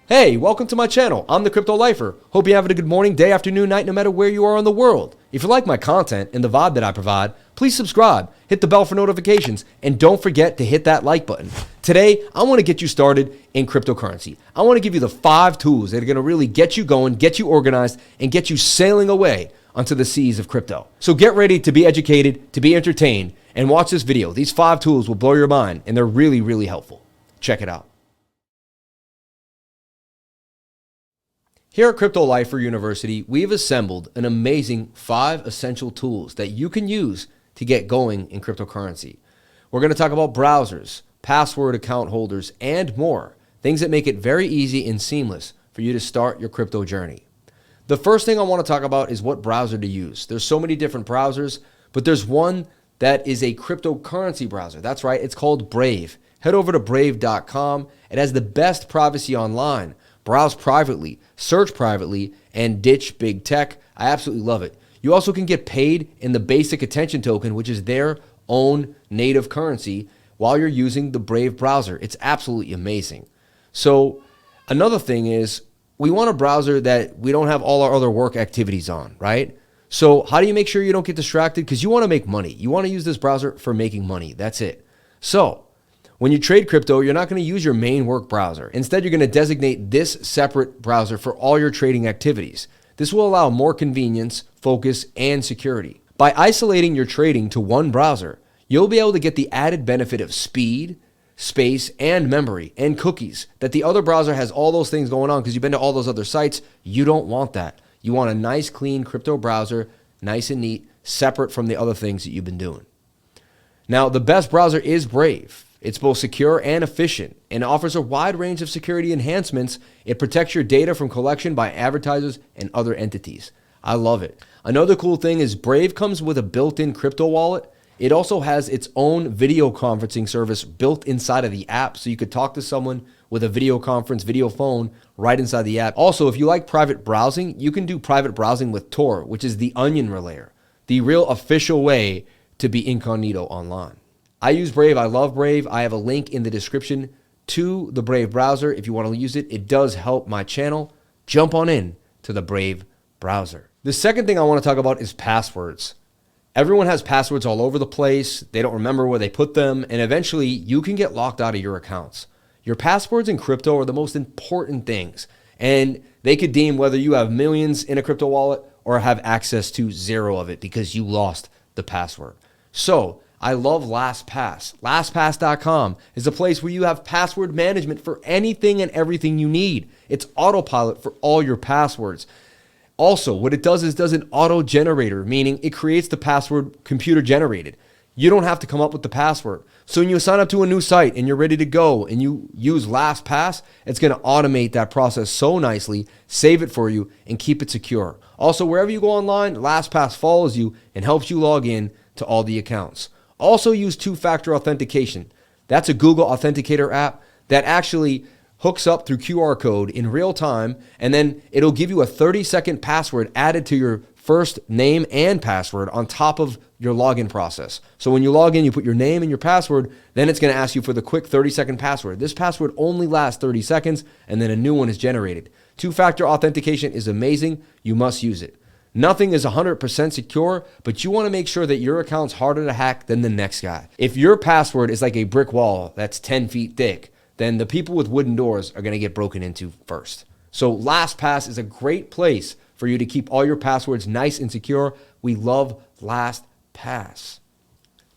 Hey, welcome to my channel. I'm the Crypto Lifer. Hope you're having a good morning, day, afternoon, night, no matter where you are in the world. If you like my content and the vibe that I provide, please subscribe, hit the bell for notifications, and don't forget to hit that like button. Today, I want to get you started in cryptocurrency. I want to give you the 5 tools that are going to really get you going, get you organized, and get you sailing away onto the seas of crypto. So get ready to be educated, to be entertained, and watch this video. These 5 tools will blow your mind, and they're really, really helpful. Check it out. Here at Crypto Lifer University, we've assembled an amazing 5 essential tools that you can use to get going in cryptocurrency. We're going to talk about browsers, password account holders, and more. Things that make it very easy and seamless for you to start your crypto journey. The first thing I want to talk about is what browser to use. There's so many different browsers, but there's one that is a cryptocurrency browser. That's right, it's called Brave. Head over to brave.com. It has the best privacy online. Browse privately, search privately, and ditch big tech. I absolutely love it. You also can get paid in the basic attention token, which is their own native currency, while you're using the Brave browser. It's absolutely amazing. So another thing is we want a browser that we don't have all our other work activities on, right? So how do you make sure you don't get distracted? Because you want to make money. You want to use this browser for making money. That's it. So when you trade crypto, you're not going to use your main work browser. Instead, you're going to designate this separate browser for all your trading activities. This will allow more convenience, focus, and security. By isolating your trading to one browser, you'll be able to get the added benefit of speed, space, and memory, and cookies that the other browser has all those things going on because you've been to all those other sites. You don't want that. You want a nice, clean crypto browser, nice and neat, separate from the other things that you've been doing. Now, the best browser is Brave. It's both secure and efficient and offers a wide range of security enhancements. It protects your data from collection by advertisers and other entities. I love it. Another cool thing is Brave comes with a built-in crypto wallet. It also has its own video conferencing service built inside of the app, so you could talk to someone with a video conference, video phone right inside the app. Also, if you like private browsing, you can do private browsing with Tor, which is the onion relayer, the real official way to be incognito online. I use Brave. I love Brave. I have a link in the description to the Brave browser. If you want to use it, it does help my channel. Jump on in to the Brave browser. The second thing I want to talk about is passwords. Everyone has passwords all over the place. They don't remember where they put them, and eventually you can get locked out of your accounts. Your passwords in crypto are the most important things, and they could deem whether you have millions in a crypto wallet or have access to 0 of it because you lost the password. So I love LastPass. LastPass.com is a place where you have password management for anything and everything you need. It's autopilot for all your passwords. Also, what it does is does an auto generator, meaning it creates the password computer generated. You don't have to come up with the password. So when you sign up to a new site and you're ready to go and you use LastPass, it's going to automate that process so nicely, save it for you, and keep it secure. Also, wherever you go online, LastPass follows you and helps you log in to all the accounts. Also use 2-factor authentication. That's a Google Authenticator app that actually hooks up through QR code in real time, and then it'll give you a 30-second password added to your first name and password on top of your login process. So when you log in, you put your name and your password, then it's going to ask you for the quick 30-second password. This password only lasts 30 seconds, and then a new one is generated. 2-factor authentication is amazing. You must use it. Nothing is 100% secure, but you want to make sure that your account's harder to hack than the next guy. If your password is like a brick wall that's 10 feet thick, then the people with wooden doors are going to get broken into first. So LastPass is a great place for you to keep all your passwords nice and secure. We love LastPass.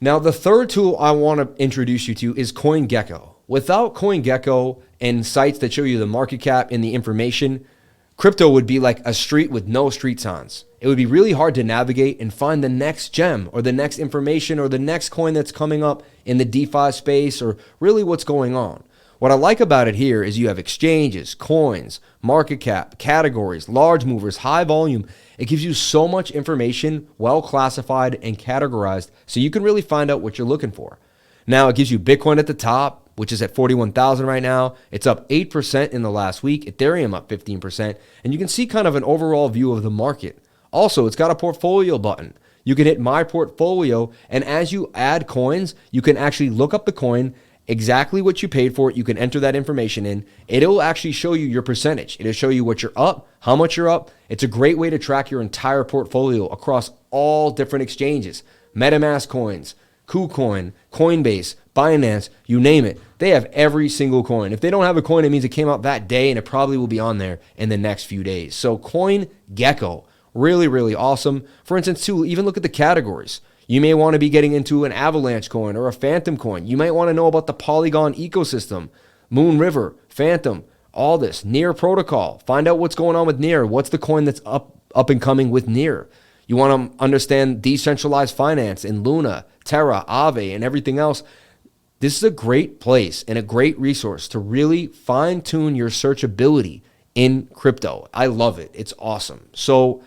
Now, the third tool I want to introduce you to is Gecko. Without Gecko and sites that show you the market cap and the information, crypto would be like a street with no street signs. It would be really hard to navigate and find the next gem or the next information or the next coin that's coming up in the DeFi space or really what's going on. What I like about it here is you have exchanges, coins, market cap, categories, large movers, high volume. It gives you so much information, well classified and categorized, so you can really find out what you're looking for. Now, it gives you Bitcoin at the top, which is at 41,000 right now. It's up 8% in the last week. Ethereum up 15%. And you can see kind of an overall view of the market. Also, it's got a portfolio button. You can hit My Portfolio, and as you add coins, you can actually look up the coin exactly what you paid for it. You can enter that information in. It'll actually show you your percentage. It'll show you what you're up, how much you're up. It's a great way to track your entire portfolio across all different exchanges. MetaMask coins, KuCoin, Coinbase, Binance, you name it. They have every single coin. If they don't have a coin, it means it came out that day, and it probably will be on there in the next few days. So Gecko, really, really awesome. For instance, too, even look at the categories. You may want to be getting into an Avalanche coin or a Phantom coin. You might want to know about the Polygon ecosystem, Moon River, Phantom, all this. Near protocol. Find out what's going on with Near. What's the coin that's up and coming with Near? You want to understand decentralized finance in Luna, Terra, Aave, and everything else. This is a great place and a great resource to really fine-tune your searchability in crypto. I love it. It's awesome. So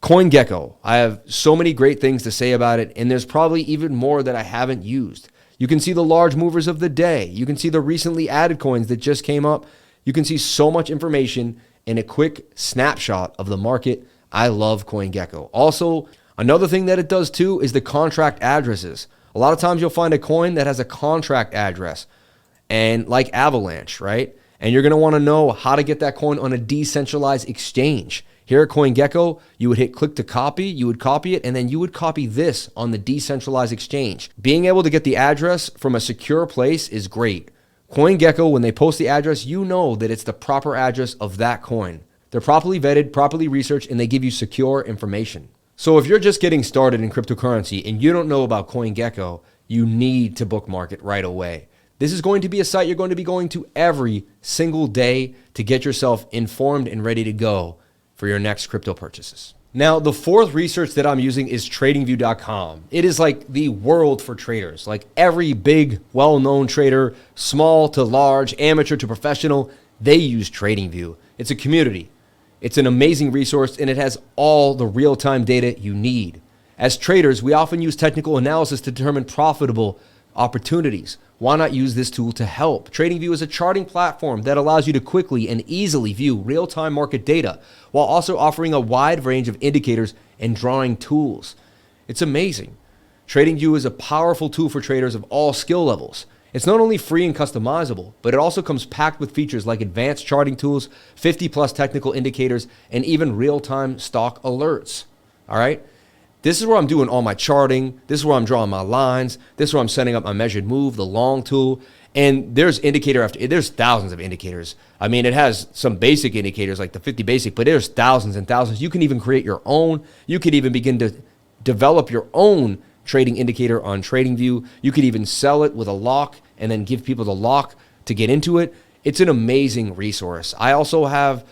CoinGecko, I have so many great things to say about it, and there's probably even more that I haven't used. You can see the large movers of the day. You can see the recently added coins that just came up. You can see so much information in a quick snapshot of the market. I love CoinGecko. Also, another thing that it does too is the contract addresses. A lot of times you'll find a coin that has a contract address, and like Avalanche, right? And you're going to want to know how to get that coin on a decentralized exchange. Here at CoinGecko, you would hit click to copy, you would copy it, and then you would copy this on the decentralized exchange. Being able to get the address from a secure place is great. CoinGecko, when they post the address, you know that it's the proper address of that coin. They're properly vetted, properly researched, and they give you secure information. So if you're just getting started in cryptocurrency and you don't know about CoinGecko, you need to bookmark it right away. This is going to be a site you're going to be going to every single day to get yourself informed and ready to go for your next crypto purchases. Now, the fourth research that I'm using is Tradingview.com. It is like the world for traders. Like every big, well-known trader, small to large, amateur to professional, they use Tradingview. It's a community. It's an amazing resource, and it has all the real-time data you need. As traders, we often use technical analysis to determine profitable opportunities. Why not use this tool to help? Tradingview is a charting platform that allows you to quickly and easily view real-time market data while also offering a wide range of indicators and drawing tools. It's amazing. Tradingview is a powerful tool for traders of all skill levels. It's not only free and customizable, but it also comes packed with features like advanced charting tools, 50+ technical indicators, and even real-time stock alerts. All right? This is where I'm doing all my charting. This is where I'm drawing my lines. This is where I'm setting up my measured move, the long tool. And there's thousands of indicators. I mean, it has some basic indicators like the 50 basic, but there's thousands and thousands. You can even create your own. You could even begin to develop your own trading indicator on Tradingview. You could even sell it with a lock and then give people the lock to get into it. It's an amazing resource. I also have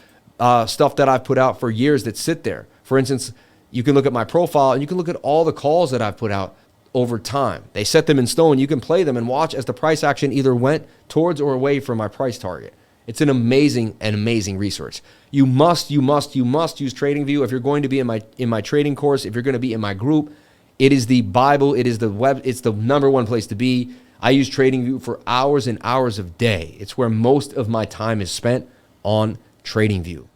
stuff that I've put out for years that sit there. For instance, you can look at my profile and you can look at all the calls that I've put out over time. They set them in stone. You can play them and watch as the price action either went towards or away from my price target. It's an amazing resource. You must use Tradingview if you're going to be in my trading course, if you're going to be in my group. It is the Bible. It is it's the number one place to be. I use Tradingview for hours and hours of day. It's where most of my time is spent on Tradingview.